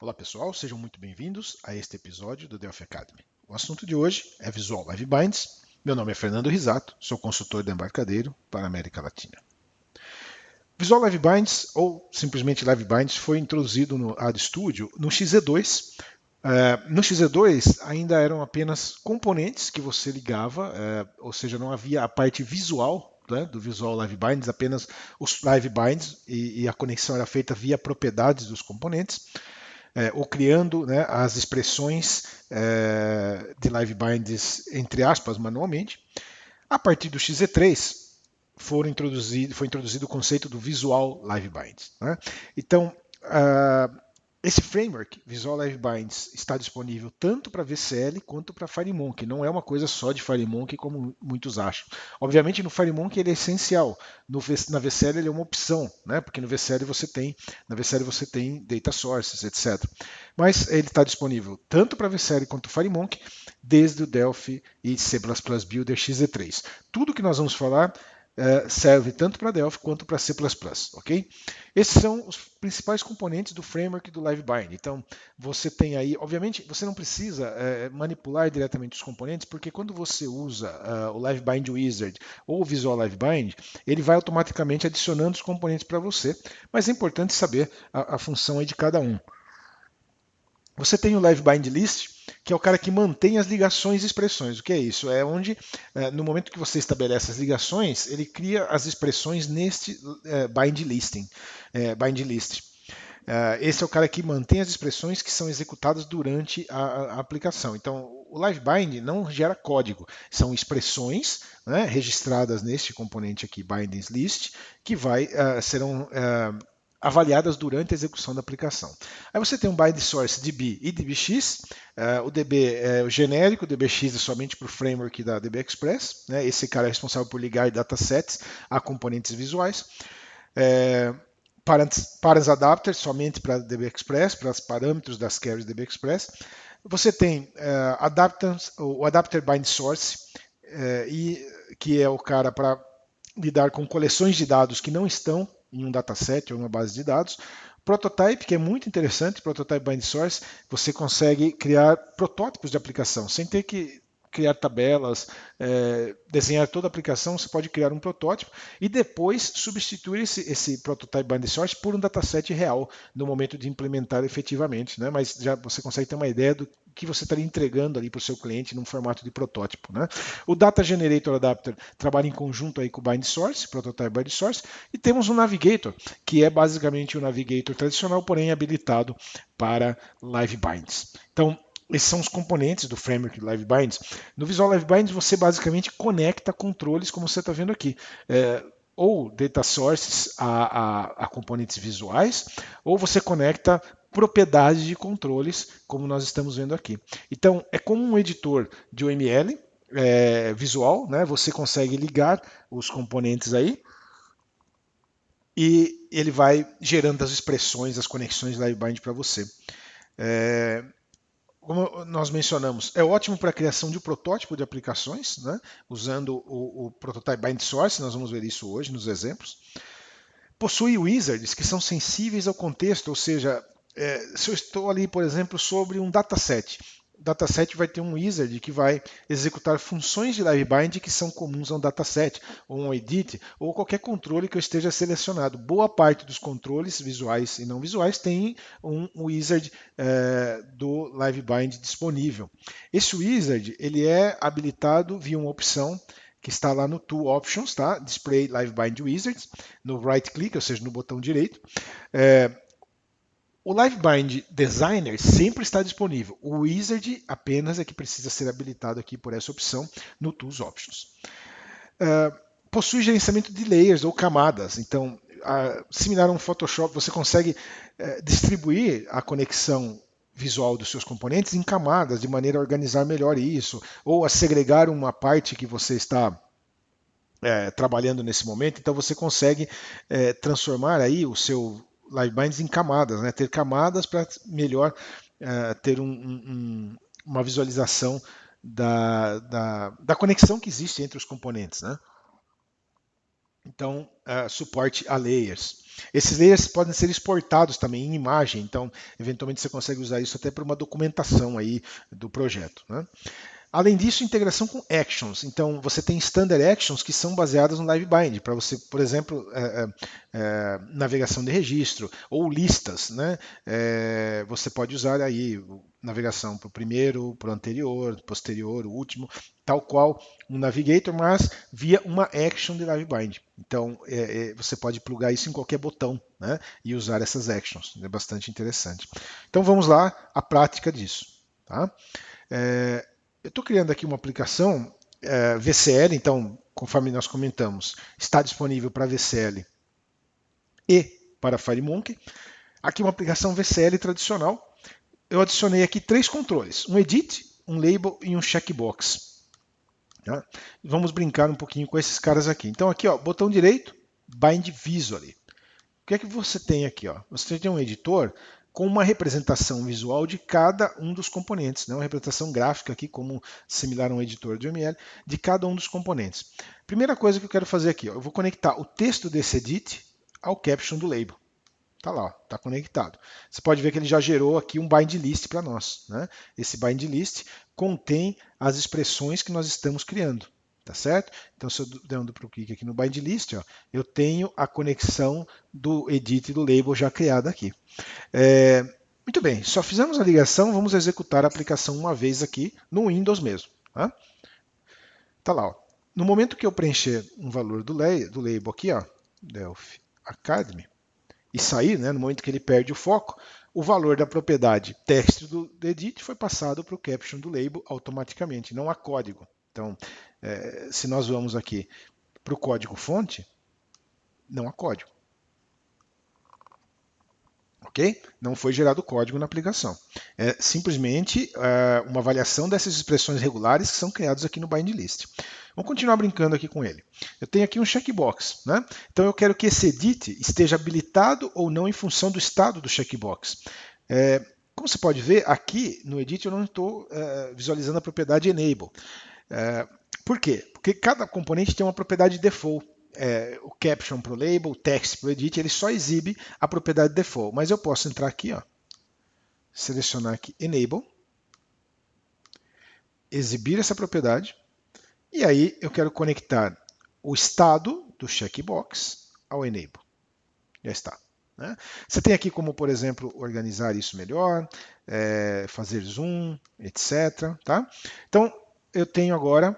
Olá pessoal, sejam muito bem-vindos a este episódio do Delphi Academy. O assunto de hoje é Visual Live Binds. Meu nome é Fernando Risato, sou consultor de embarcadeiro para a América Latina. Visual Live Binds, ou simplesmente Live Binds, foi introduzido no AD Studio no XZ2. No XZ2 ainda eram apenas componentes que você ligava, ou seja, não havia a parte visual, né, do Visual Live Binds, apenas os Live Binds e a conexão era feita via propriedades dos componentes. Ou criando, né, as expressões de live binds, entre aspas, manualmente. A partir do XZ3, foi introduzido o conceito do Visual Live Binds. Né? Então, esse framework, Visual Live Binds, está disponível tanto para VCL quanto para FireMonkey. Não é uma coisa só de FireMonkey, como muitos acham. Obviamente, no FireMonkey ele é essencial. Na VCL ele é uma opção, né? Porque no VCL na VCL você tem data sources, etc. Mas ele está disponível tanto para VCL quanto FireMonkey, desde o Delphi e C++ Builder XZ3. Tudo que nós vamos falar serve tanto para Delphi quanto para C++, ok? Esses são os principais componentes do framework do LiveBind. Então, você tem aí, obviamente, você não precisa manipular diretamente os componentes, porque quando você usa o LiveBind Wizard ou o Visual LiveBind, ele vai automaticamente adicionando os componentes para você, mas é importante saber a função aí de cada um. Você tem o Live Bind List, que é o cara que mantém as ligações e expressões. O que é isso? É onde, no momento que você estabelece as ligações, ele cria as expressões neste bind list. Esse é o cara que mantém as expressões que são executadas durante a aplicação. Então, o Live Bind não gera código, são expressões, né, registradas neste componente aqui, bindings list, que serão avaliadas durante a execução da aplicação. Aí você tem um bind source DB e DBX. O DB é o genérico, o DBX é somente para o framework da DB Express. Né? Esse cara é responsável por ligar datasets a componentes visuais. Parents Adapter somente para DB Express, para os parâmetros das queries DB Express. Você tem o Adapter Bind Source, que é o cara para lidar com coleções de dados que não estão em um dataset ou uma base de dados. Prototype, que é muito interessante, Prototype Bind Source, você consegue criar protótipos de aplicação, sem ter que criar tabelas, desenhar toda a aplicação, você pode criar um protótipo e depois substituir esse Prototype Bind Source por um dataset real no momento de implementar efetivamente, né? Mas já você consegue ter uma ideia do que você estaria entregando ali para o seu cliente num formato de protótipo. Né? O Data Generator Adapter trabalha em conjunto aí com o Bind Source, Prototype Bind Source, e temos o Navigator, que é basicamente o Navigator tradicional, porém habilitado para Live Binds. Então, esses são os componentes do framework Live Binds. No Visual Live Binds, você basicamente conecta controles, como você está vendo aqui. Ou data sources a componentes visuais, ou você conecta propriedades de controles, como nós estamos vendo aqui. Então, é como um editor de UML visual, né? Você consegue ligar os componentes aí e ele vai gerando as expressões, as conexões LiveBind para você. Como nós mencionamos, é ótimo para a criação de um protótipo de aplicações, né? Usando o Prototype Bind Source, nós vamos ver isso hoje nos exemplos. Possui wizards que são sensíveis ao contexto, ou seja, se eu estou ali, por exemplo, sobre um dataset, o dataset vai ter um wizard que vai executar funções de livebind que são comuns a um dataset, ou um edit, ou qualquer controle que eu esteja selecionado. Boa parte dos controles visuais e não visuais tem um wizard do livebind disponível. Esse wizard ele é habilitado via uma opção que está lá no Tool Options, tá? Display Live Bind Wizards, no right click, ou seja, no botão direito. O Live Bind Designer sempre está disponível. O Wizard apenas é que precisa ser habilitado aqui por essa opção no Tools Options. Possui gerenciamento de layers ou camadas. Então, similar a um Photoshop, você consegue distribuir a conexão visual dos seus componentes em camadas, de maneira a organizar melhor isso, ou a segregar uma parte que você está trabalhando nesse momento. Então você consegue transformar aí o seu LiveBinds em camadas, né? Ter camadas para melhor ter uma visualização da conexão que existe entre os componentes, né? Então, suporte a layers. Esses layers podem ser exportados também em imagem, então, eventualmente você consegue usar isso até para uma documentação aí do projeto, né? Além disso, integração com actions. Então, você tem standard actions que são baseadas no LiveBind, para você, por exemplo, navegação de registro ou listas, né? Você pode usar aí navegação para o primeiro, para o anterior, posterior, o último, tal qual um navigator, mas via uma action de LiveBind. Então, você pode plugar isso em qualquer botão, né? E usar essas actions. É bastante interessante. Então, vamos lá, a prática disso, tá? Eu estou criando aqui uma aplicação VCL, então, conforme nós comentamos, está disponível para VCL e para FireMonkey. Aqui uma aplicação VCL tradicional. Eu adicionei aqui 3 controles, um edit, um label e um checkbox. Tá? Vamos brincar um pouquinho com esses caras aqui. Então aqui, ó, botão direito, Bind Visually. O que é que você tem aqui? Ó? Você tem um editor com uma representação visual de cada um dos componentes, né? Uma representação gráfica aqui, como similar a um editor de UML, de cada um dos componentes. Primeira coisa que eu quero fazer aqui, ó, eu vou conectar o texto desse edit ao caption do label. Tá lá, está conectado. Você pode ver que ele já gerou aqui um bind list para nós, né? Esse bind list contém as expressões que nós estamos criando, tá certo? Então, se eu der um duplo clique aqui no bind list, ó, eu tenho a conexão do edit e do label já criada aqui. Muito bem, só fizemos a ligação, vamos executar a aplicação uma vez aqui no Windows mesmo. Tá lá, ó. No momento que eu preencher um valor do label aqui, ó, Delphi Academy, e sair, né, no momento que ele perde o foco, o valor da propriedade text do edit foi passado para o caption do label automaticamente, não há código. Então, se nós vamos aqui para o código fonte, não há código. Ok? Não foi gerado código na aplicação. É simplesmente uma avaliação dessas expressões regulares que são criadas aqui no bind list. Vamos continuar brincando aqui com ele. Eu tenho aqui um checkbox, né? Então eu quero que esse edit esteja habilitado ou não em função do estado do checkbox. Como você pode ver, aqui no edit eu não estou visualizando a propriedade enable. Por quê? Porque cada componente tem uma propriedade default. O caption para o label, o text para o edit, ele só exibe a propriedade default. Mas eu posso entrar aqui, ó, selecionar aqui Enable, exibir essa propriedade, e aí eu quero conectar o estado do checkbox ao Enable. Já está. Né? Você tem aqui como, por exemplo, organizar isso melhor, fazer zoom, etc. Tá? Então, eu tenho agora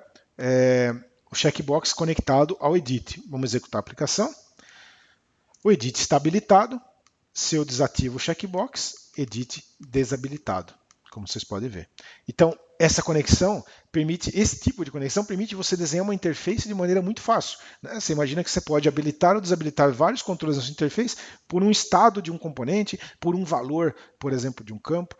o checkbox conectado ao edit. Vamos executar a aplicação. O edit está habilitado. Se eu desativo o checkbox, edit desabilitado, como vocês podem ver. Então, essa conexão permite, esse tipo de conexão permite você desenhar uma interface de maneira muito fácil. Né? Você imagina que você pode habilitar ou desabilitar vários controles na sua interface por um estado de um componente, por um valor, por exemplo, de um campo.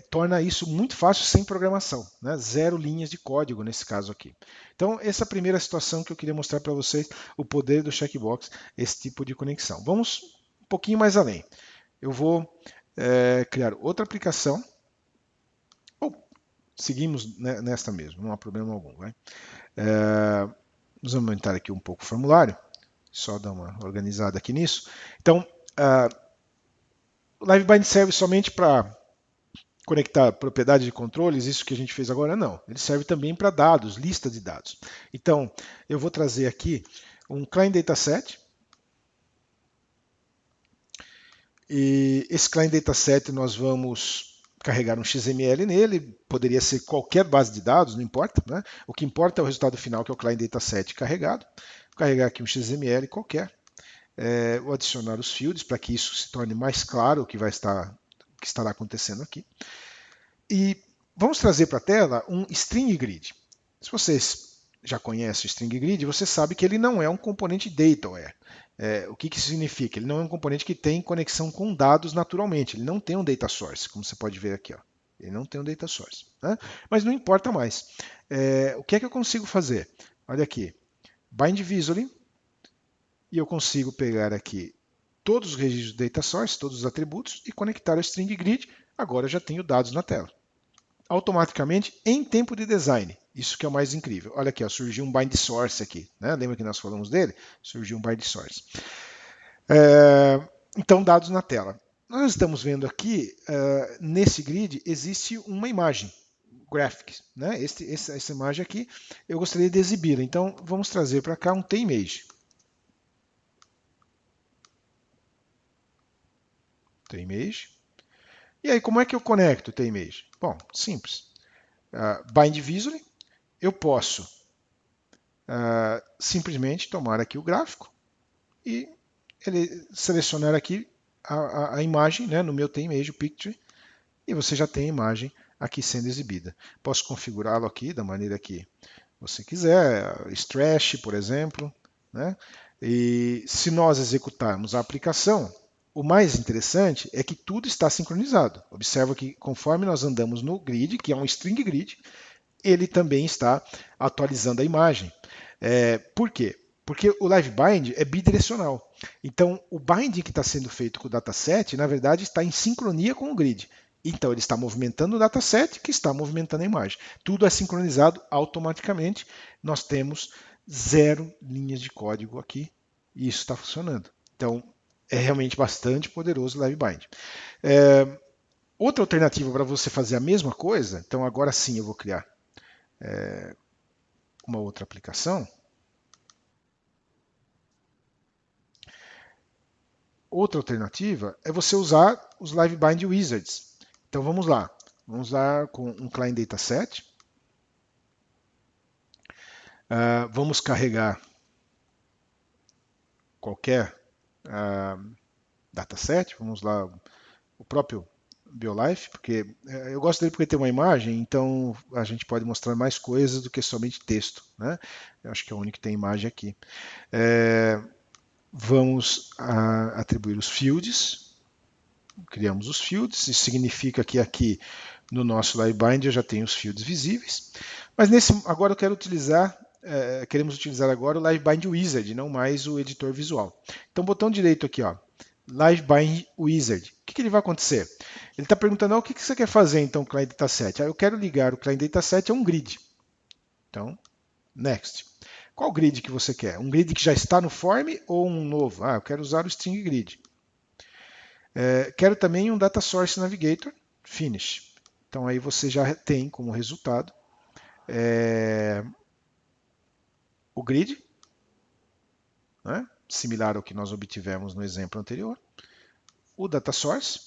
Torna isso muito fácil sem programação. Né? 0 linhas de código nesse caso aqui. Então, essa é a primeira situação que eu queria mostrar para vocês, o poder do checkbox, esse tipo de conexão. Vamos um pouquinho mais além. Eu vou criar outra aplicação. Seguimos nesta mesmo, não há problema algum. Vai? Vamos aumentar aqui um pouco o formulário, só dar uma organizada aqui nisso. Então, o LiveBind serve somente para conectar propriedades de controles, isso que a gente fez agora, não. Ele serve também para dados, lista de dados. Então, eu vou trazer aqui um client dataset. E esse client dataset nós vamos carregar um XML nele, poderia ser qualquer base de dados, não importa. Né? O que importa é o resultado final, que é o client dataset carregado. Vou carregar aqui um XML qualquer. Vou adicionar os fields para que isso se torne mais claro o que estará acontecendo aqui. E vamos trazer para a tela um string grid. Se vocês já conhecem o string grid, você sabe que ele não é um componente dataware. O que isso significa? Ele não é um componente que tem conexão com dados naturalmente. Ele não tem um data source, como você pode ver aqui. Ó. Ele não tem um data source. Né? Mas não importa mais. O que é que eu consigo fazer? Olha aqui. Bind Visually. E eu consigo pegar aqui todos os registros do data source, todos os atributos, e conectar ao string grid. Agora eu já tenho dados na tela. Automaticamente, em tempo de design. Isso que é o mais incrível. Olha aqui, ó, surgiu um bind source aqui, né? Lembra que nós falamos dele? Surgiu um bind source. Então, dados na tela. Nós estamos vendo aqui, nesse grid, existe uma imagem, graphics, né? Essa imagem aqui, eu gostaria de exibi-la. Então, vamos trazer para cá um TImage. TImage. E aí, como é que eu conecto o TImage? Bom, simples. Bind Visually, eu posso simplesmente tomar aqui o gráfico e ele selecionar aqui a imagem, né, no meu TImage, o Picture, e você já tem a imagem aqui sendo exibida. Posso configurá-lo aqui da maneira que você quiser, stretch, por exemplo, né? E se nós executarmos a aplicação, o mais interessante é que tudo está sincronizado. Observa que conforme nós andamos no grid, que é um string grid, ele também está atualizando a imagem. Por quê? Porque o live bind é bidirecional. Então, o binding que está sendo feito com o dataset, na verdade, está em sincronia com o grid. Então, ele está movimentando o dataset, que está movimentando a imagem. Tudo é sincronizado automaticamente. Nós temos 0 linhas de código aqui e isso está funcionando. Então, é realmente bastante poderoso o live bind. Outra alternativa para você fazer a mesma coisa, então agora sim eu vou criar uma outra aplicação. Outra alternativa é você usar os Live Bind Wizards. Então vamos lá. Vamos lá com um Client Dataset. Vamos carregar qualquer dataset. Vamos lá, o próprio BioLife, porque eu gosto dele porque tem uma imagem, então a gente pode mostrar mais coisas do que somente texto, né? Eu acho que é o único que tem imagem aqui. Vamos atribuir os fields. Criamos os fields, isso significa que aqui no nosso LiveBind eu já tenho os fields visíveis. Mas agora eu quero queremos utilizar agora o LiveBind Wizard, não mais o editor visual. Então, botão direito aqui, ó, LiveBind Wizard. O que ele vai acontecer? Ele está perguntando, o que você quer fazer então, Client Dataset? Eu quero ligar o Client Dataset a um grid. Então, Next. Qual grid que você quer? Um grid que já está no form ou um novo? Eu quero usar o String Grid. Quero também um Data Source Navigator, Finish. Então aí você já tem como resultado o grid, né? Similar ao que nós obtivemos no exemplo anterior. O Data Source,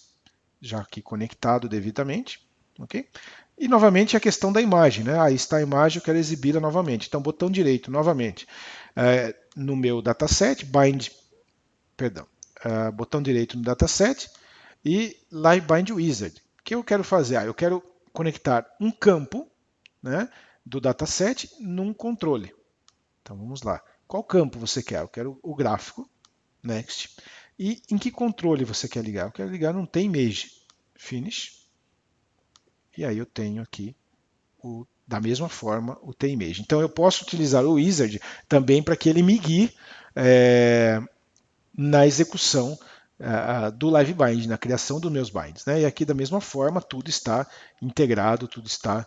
já aqui conectado devidamente. Okay? E novamente a questão da imagem. Né? Aí está a imagem, eu quero exibi-la novamente. Então, botão direito, novamente. No meu dataset, botão direito no dataset e Live Bind Wizard. O que eu quero fazer? Eu quero conectar um campo, né, do dataset num controle. Então vamos lá. Qual campo você quer? Eu quero o gráfico. Next. E em que controle você quer ligar? Eu quero ligar num TImage. Finish. E aí eu tenho aqui da mesma forma o TImage. Então eu posso utilizar o Wizard também para que ele me guie na execução do Live Bind, na criação dos meus binds. Né? E aqui da mesma forma tudo está integrado, tudo está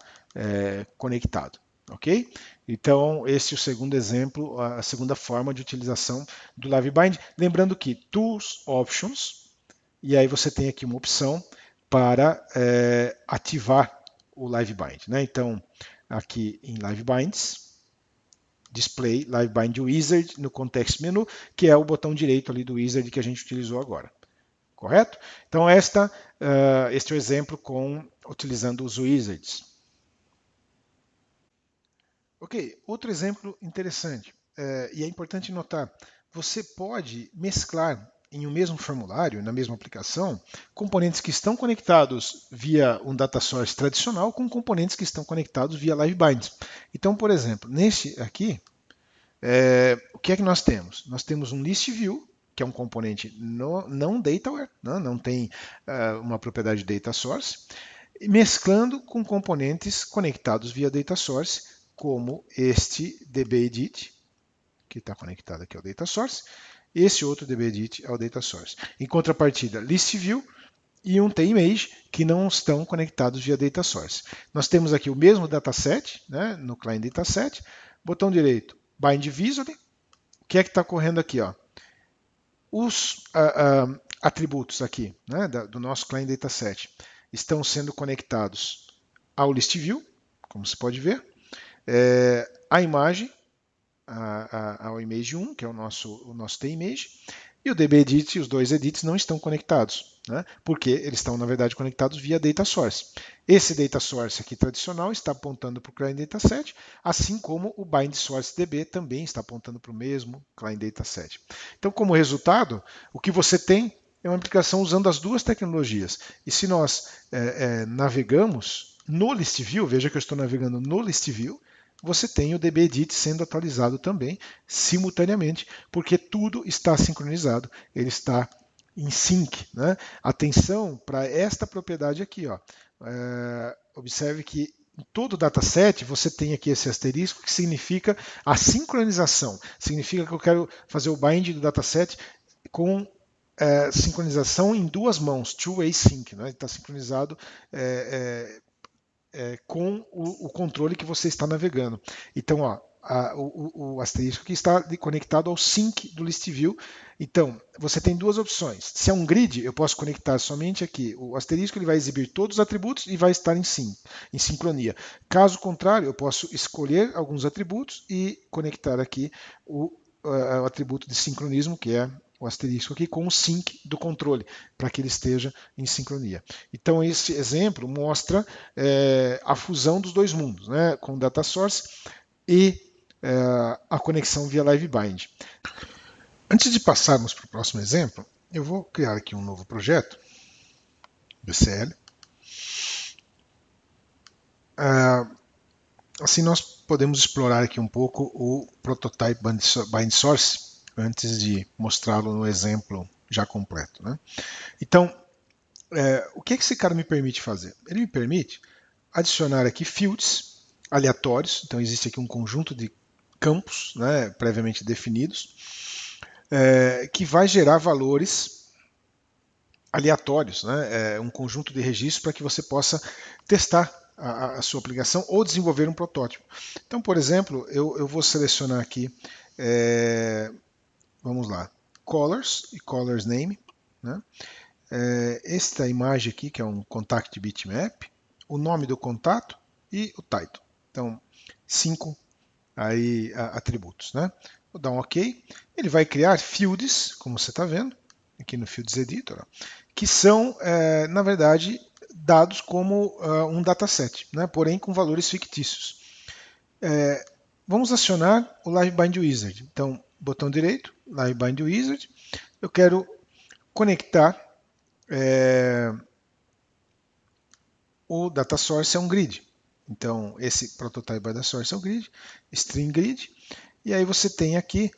conectado. Ok? Então, esse é o segundo exemplo, a segunda forma de utilização do Live Bind. Lembrando que Tools, Options, e aí você tem aqui uma opção para ativar o Live Bind. Né? Então, aqui em Live Binds, Display Live Bind Wizard no Context Menu, que é o botão direito ali do Wizard que a gente utilizou agora. Correto? Então, este é o exemplo utilizando os Wizards. Ok, outro exemplo interessante, e é importante notar, você pode mesclar em um mesmo formulário, na mesma aplicação, componentes que estão conectados via um data source tradicional com componentes que estão conectados via Live Binds. Então, por exemplo, nesse aqui, o que é que nós temos? Nós temos um list view, que é um componente não dataware, não tem uma propriedade data source, mesclando com componentes conectados via data source, como este dbEdit, que está conectado aqui ao data source, esse outro dbEdit ao data source. Em contrapartida, list view e um TImage que não estão conectados via data source. Nós temos aqui o mesmo dataset, né, no client dataset, botão direito, bind visually. O que é que está ocorrendo aqui? Ó? Os atributos aqui, né, do nosso client dataset estão sendo conectados ao list view, como você pode ver, a imagem, ao image 1, que é o nosso TImage, e o dbEdit, os dois edits, não estão conectados, né? Porque eles estão, na verdade, conectados via data source. Esse data source aqui tradicional está apontando para o client dataset, assim como o bind source db também está apontando para o mesmo client dataset. Então, como resultado, o que você tem é uma aplicação usando as duas tecnologias. E se nós navegamos no list view, veja que eu estou navegando no list view, você tem o dbEdit sendo atualizado também simultaneamente, porque tudo está sincronizado, ele está em sync. Né? Atenção para esta propriedade aqui. Ó. Observe que em todo o dataset você tem aqui esse asterisco que significa a sincronização. Significa que eu quero fazer o bind do dataset com sincronização em duas mãos, two-way sync. Né? Está sincronizado com o controle que você está navegando. Então, ó, o asterisco que está conectado ao sync do list view. Então, você tem duas opções. Se é um grid, eu posso conectar somente aqui. O asterisco ele vai exibir todos os atributos e vai estar em sincronia. Caso contrário, eu posso escolher alguns atributos e conectar aqui o atributo de sincronismo, que é o asterisco aqui, com o sync do controle, para que ele esteja em sincronia. Então, esse exemplo mostra a fusão dos dois mundos, né, com o data source e a conexão via live bind. Antes de passarmos para o próximo exemplo, eu vou criar aqui um novo projeto, BCL. Assim nós podemos explorar aqui um pouco o prototype bind source antes de mostrá-lo no exemplo já completo. Né? Então, o que esse cara me permite fazer? Ele me permite adicionar aqui fields aleatórios. Então, existe aqui um conjunto de campos, né, previamente definidos, que vai gerar valores aleatórios, né, um conjunto de registros para que você possa testar a sua aplicação ou desenvolver um protótipo. Então, por exemplo, eu vou selecionar aqui, vamos lá, colors e colors name, né? Esta imagem aqui, que é um contact bitmap, o nome do contato e o title. Então, 5 aí, atributos. Né? Vou dar um OK. Ele vai criar fields, como você está vendo, aqui no Fields Editor, que são, na verdade, dados como um dataset, né? Porém com valores fictícios. Vamos acionar o Live Bind Wizard. Então, botão direito, Live Bind Wizard. Eu quero conectar o data source é um grid. Então, esse prototype data source é um grid, string grid, e aí você tem aqui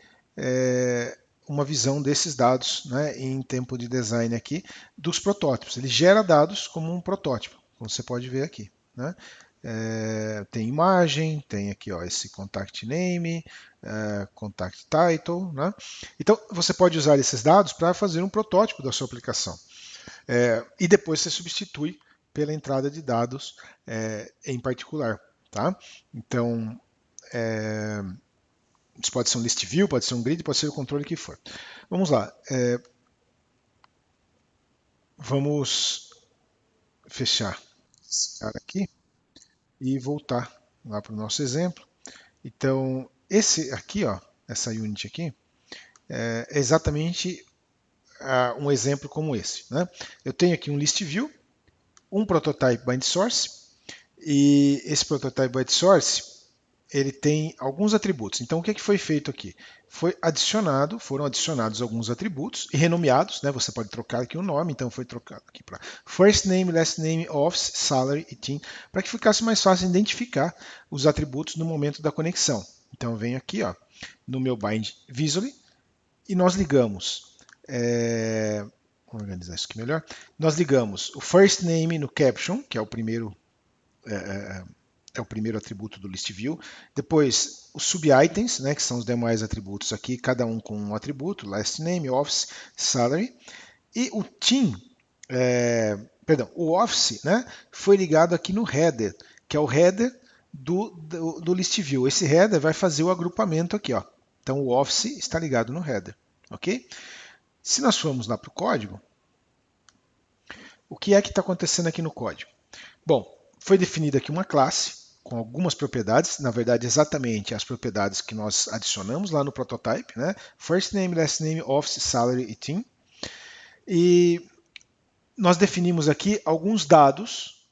uma visão desses dados, né, em tempo de design aqui, dos protótipos. Ele gera dados como um protótipo, como você pode ver aqui. Né? Tem imagem, tem aqui ó, esse contact name, contact title. Né? Então, você pode usar esses dados para fazer um protótipo da sua aplicação. E depois você substitui pela entrada de dados em particular. Tá? Então, isso pode ser um list view, pode ser um grid, pode ser o controle que for. Vamos lá. Vamos fechar esse cara aqui e voltar lá para o nosso exemplo. Então, esse aqui, ó, essa unit aqui, é exatamente um exemplo como esse. Né? Eu tenho aqui um list view, um prototype bind source, e esse prototype bind source ele tem alguns atributos. Então, o que foi feito aqui? Foram adicionados alguns atributos e renomeados, né? Você pode trocar aqui o nome, então foi trocado aqui para first name, last name, office, salary e team, para que ficasse mais fácil identificar os atributos no momento da conexão. Então, eu venho aqui, ó, no meu bind visually e nós ligamos. Vamos organizar isso aqui melhor. Nós ligamos o first name no caption, que é o primeiro atributo do list view. Depois, os sub-items, né, que são os demais atributos aqui, cada um com um atributo, last name, office, salary. E o team perdão, o Office, né, foi ligado aqui no header, que é o header do list view. Esse header vai fazer o agrupamento aqui, ó. Então o Office está ligado no header, ok? Se nós formos lá para o código, o que é que está acontecendo aqui no código? Bom, foi definida aqui uma classe com algumas propriedades, na verdade exatamente as propriedades que nós adicionamos lá no prototype, né? First name, last name, office, salary e team. E nós definimos aqui alguns dados,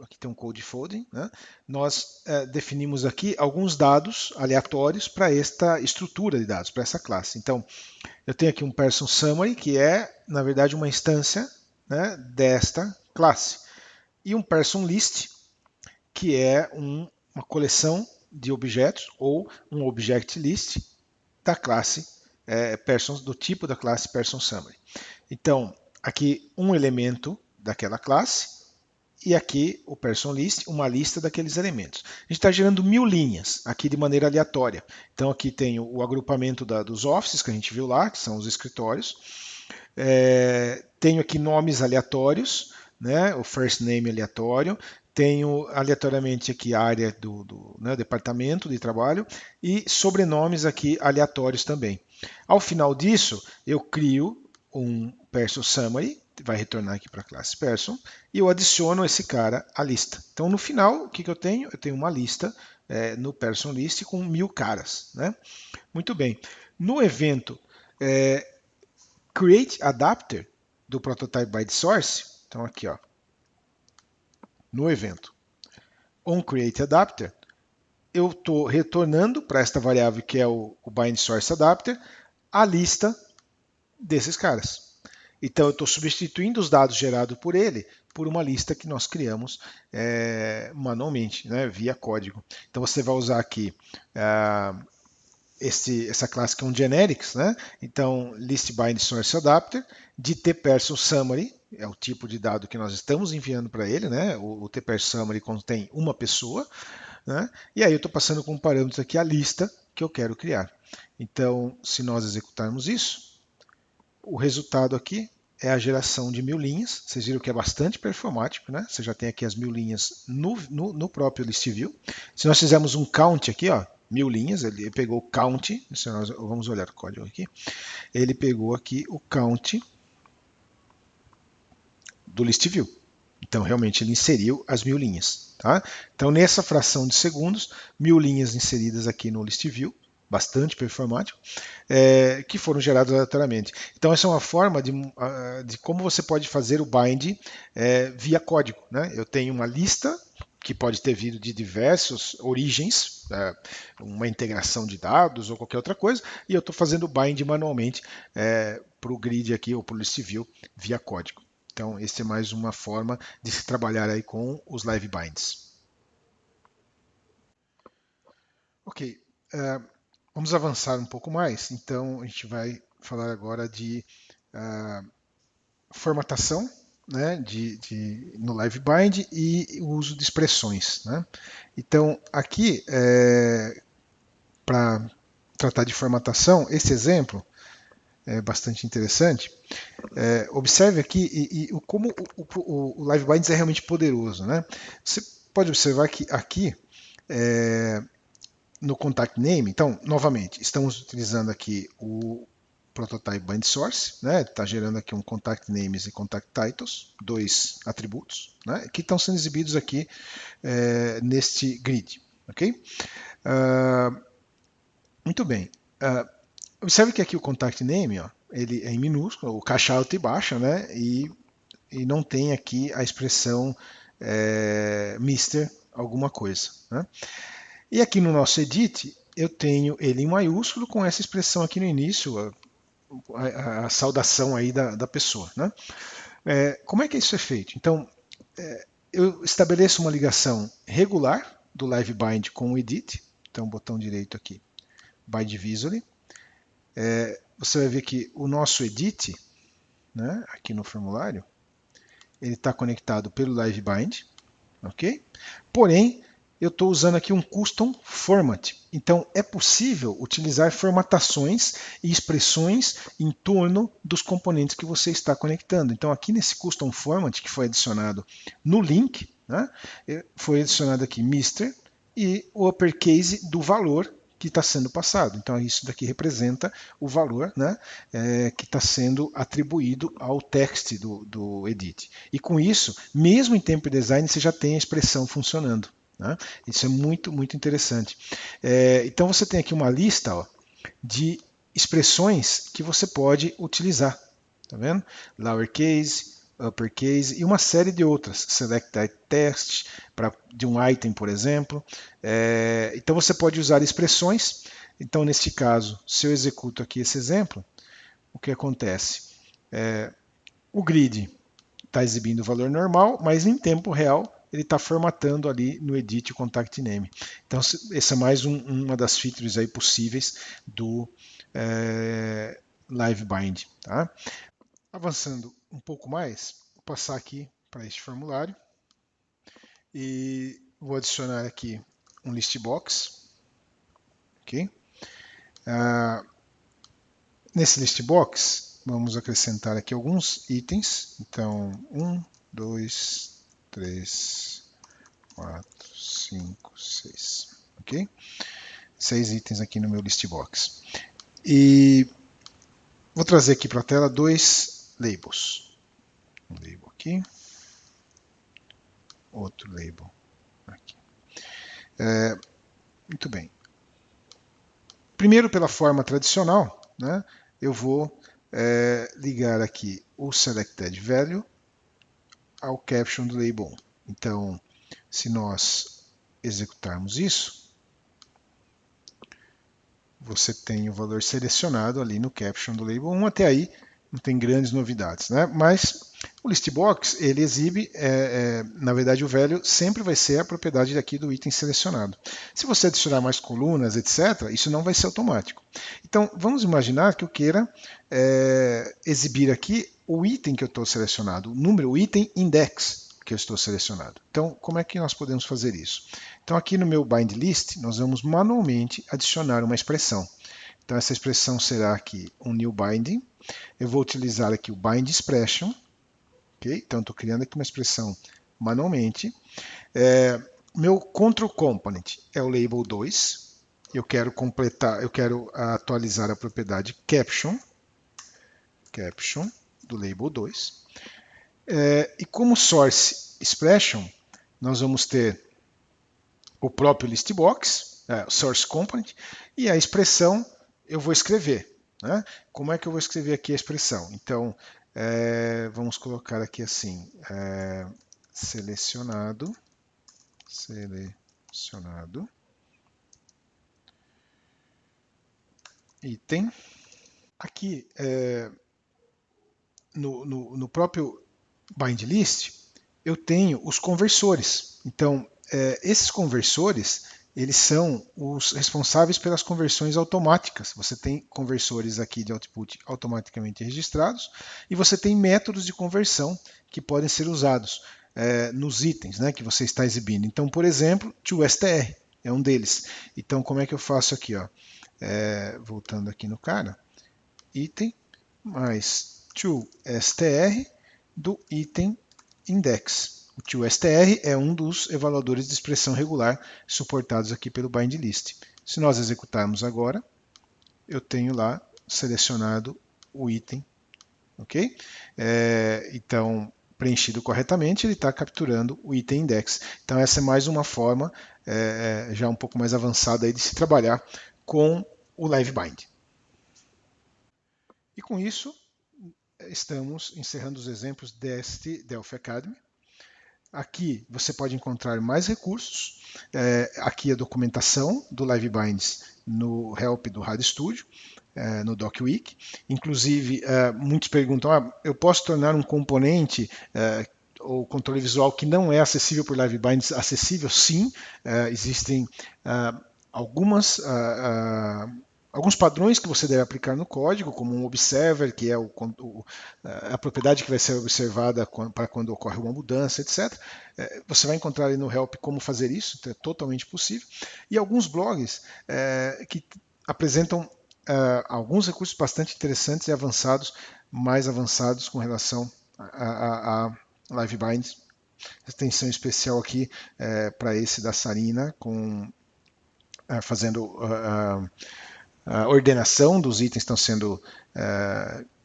aqui tem um code folding, né? Nós definimos aqui alguns dados aleatórios para esta estrutura de dados, para essa classe. Então, eu tenho aqui um person summary, que é, na verdade, uma instância, né, desta classe. E um person list, que é uma coleção de objetos, ou um object list da classe persons, do tipo da classe person summary. Então, aqui um elemento daquela classe, e aqui o person list, uma lista daqueles elementos. A gente está gerando 1000 linhas aqui de maneira aleatória. Então aqui tem o agrupamento dos offices que a gente viu lá, que são os escritórios. Tenho aqui nomes aleatórios, né, o first name aleatório. Tenho aleatoriamente aqui a área do departamento de trabalho e sobrenomes aqui aleatórios também. Ao final disso, eu crio um person summary, vai retornar aqui para a classe person, e eu adiciono esse cara à lista. Então, no final, o que eu tenho? Eu tenho uma lista no person list com 1000 caras. Né? Muito bem. No evento create adapter do prototype by source, então aqui, ó, no evento onCreateAdapter, eu estou retornando para esta variável que é o bindSourceAdapter a lista desses caras. Então eu estou substituindo os dados gerados por ele por uma lista que nós criamos manualmente, né, via código. Então você vai usar aqui essa classe que é um generics, né? Então listBindSourceAdapter de tPersonSummary, é o tipo de dado que nós estamos enviando para ele, né? O tPersonSummary contém uma pessoa, né? E aí eu estou passando como parâmetro aqui a lista que eu quero criar. Então, se nós executarmos isso, o resultado aqui é a geração de 1000 linhas. Vocês viram que é bastante performático, né? Você já tem aqui as 1000 linhas no próprio list view. Se nós fizermos um count aqui, ó, 1000 linhas, ele pegou o count, se nós vamos olhar o código aqui, ele pegou aqui o count do list view. Então, realmente, ele inseriu as 1000 linhas. Tá? Então, nessa fração de segundos, 1000 linhas inseridas aqui no list view, bastante performático, que foram geradas aleatoriamente. Então, essa é uma forma de como você pode fazer o bind via código. Né? Eu tenho uma lista que pode ter vindo de diversas origens, uma integração de dados ou qualquer outra coisa, e eu estou fazendo o bind manualmente para o grid aqui ou para o list view via código. Então, essa é mais uma forma de se trabalhar aí com os live binds. Ok, vamos avançar um pouco mais. Então, a gente vai falar agora de formatação, né, no live bind e o uso de expressões. Né? Então, aqui, para tratar de formatação, esse exemplo é bastante interessante. Observe aqui como o live binds é realmente poderoso. Né? Você pode observar que aqui no contact name, então, novamente, estamos utilizando aqui o prototype bind source, né? Está gerando aqui um contact names e contact titles, dois atributos, né? Que estão sendo exibidos aqui neste grid, ok? Muito bem. Observe que aqui o contact name, ó, ele é em minúsculo, o caixa alta e baixa, né? E não tem aqui a expressão Mr. alguma coisa, né? E aqui no nosso edit, eu tenho ele em maiúsculo com essa expressão aqui no início, a saudação aí da pessoa. Né? Como é que isso é feito? Então, eu estabeleço uma ligação regular do live bind com o edit. Então, botão direito aqui, bind visually. Você vai ver que o nosso edit, né, aqui no formulário, ele está conectado pelo live bind, ok? Porém, eu estou usando aqui um custom format. Então, é possível utilizar formatações e expressões em torno dos componentes que você está conectando. Então, aqui nesse custom format que foi adicionado no link, né, foi adicionado aqui Mr. e o uppercase do valor que está sendo passado. Então, isso daqui representa o valor, né, que está sendo atribuído ao text do edit. E com isso, mesmo em tempo design, você já tem a expressão funcionando. Né? Isso é muito, muito interessante. Então você tem aqui uma lista, ó, de expressões que você pode utilizar. Tá vendo? Lowercase, uppercase e uma série de outras. Select text, de um item, por exemplo. Então você pode usar expressões. Então, neste caso, se eu executo aqui esse exemplo, o que acontece? O grid está exibindo o valor normal, mas em tempo real ele está formatando ali no Edit o Contact Name. Então, essa é mais uma das features aí possíveis do Live Bind. Tá? Avançando um pouco mais, vou passar aqui para este formulário e vou adicionar aqui um list box. Okay? Nesse list box, vamos acrescentar aqui alguns itens. Então, 1, 2, 3, 4, 5, 6. Ok? 6 itens aqui no meu list box. E vou trazer aqui para a tela 2 labels. Um label aqui. Outro label aqui. Muito bem. Primeiro, pela forma tradicional, né, eu vou ligar aqui o selected value ao caption do label 1. Então, se nós executarmos isso, você tem o valor selecionado ali no caption do label 1. Até aí não tem grandes novidades, né? Mas o listbox, ele exibe, na verdade, o value sempre vai ser a propriedade aqui do item selecionado. Se você adicionar mais colunas, etc., isso não vai ser automático. Então, vamos imaginar que eu queira exibir aqui o item que eu estou selecionado, o número, o item index que eu estou selecionado. Então, como é que nós podemos fazer isso? Então, aqui no meu bind list, nós vamos manualmente adicionar uma expressão. Então, essa expressão será aqui um new binding. Eu vou utilizar aqui o bind expression. Okay? Então, estou criando aqui uma expressão manualmente. Meu control component é o label 2. Eu quero completar, eu quero atualizar a propriedade caption do label 2. E como source expression, nós vamos ter o próprio listbox, source component, e a expressão eu vou escrever. Né? Como é que eu vou escrever aqui a expressão? Então, vamos colocar aqui assim, selecionado, item. Aqui, no próprio bind list, eu tenho os conversores. Então, esses conversores, eles são os responsáveis pelas conversões automáticas. Você tem conversores aqui de output automaticamente registrados e você tem métodos de conversão que podem ser usados nos itens, né, que você está exibindo. Então, por exemplo, toStr é um deles. Então, como é que eu faço aqui? Ó? Voltando aqui no cara, item mais toStr do item index. O toStr é um dos evaluadores de expressão regular suportados aqui pelo bind list. Se nós executarmos agora, eu tenho lá selecionado o item, ok? Então, preenchido corretamente, ele está capturando o item index. Então, essa é mais uma forma já um pouco mais avançada aí de se trabalhar com o Live Bind. E com isso, estamos encerrando os exemplos deste Delphi Academy. Aqui você pode encontrar mais recursos. Aqui a documentação do LiveBinds no help do RadStudio, no DocWiki. Inclusive, muitos perguntam, eu posso tornar um componente ou controle visual que não é acessível por LiveBinds acessível? Sim, existem algumas alguns padrões que você deve aplicar no código, como um observer, que é a propriedade que vai ser observada para quando ocorre uma mudança, etc. Você vai encontrar ali no help como fazer isso, é totalmente possível. E alguns blogs que apresentam alguns recursos bastante interessantes e avançados, mais avançados com relação a LiveBinds. Atenção especial aqui para esse da Sarina, fazendo a ordenação dos itens estão sendo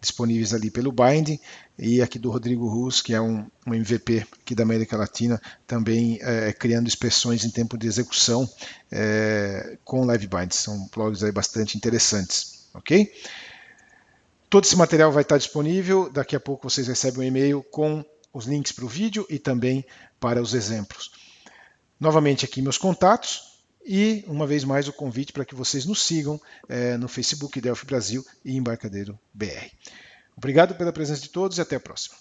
disponíveis ali pelo Binding, e aqui do Rodrigo Rus, que é um MVP aqui da América Latina, também criando inspeções em tempo de execução com LiveBinds. São blogs aí bastante interessantes, ok? Todo esse material vai estar disponível, daqui a pouco vocês recebem um e-mail com os links para o vídeo e também para os exemplos. Novamente aqui meus contatos e uma vez mais o convite para que vocês nos sigam no Facebook Delphi Brasil e Embarcadero BR. Obrigado pela presença de todos e até a próxima.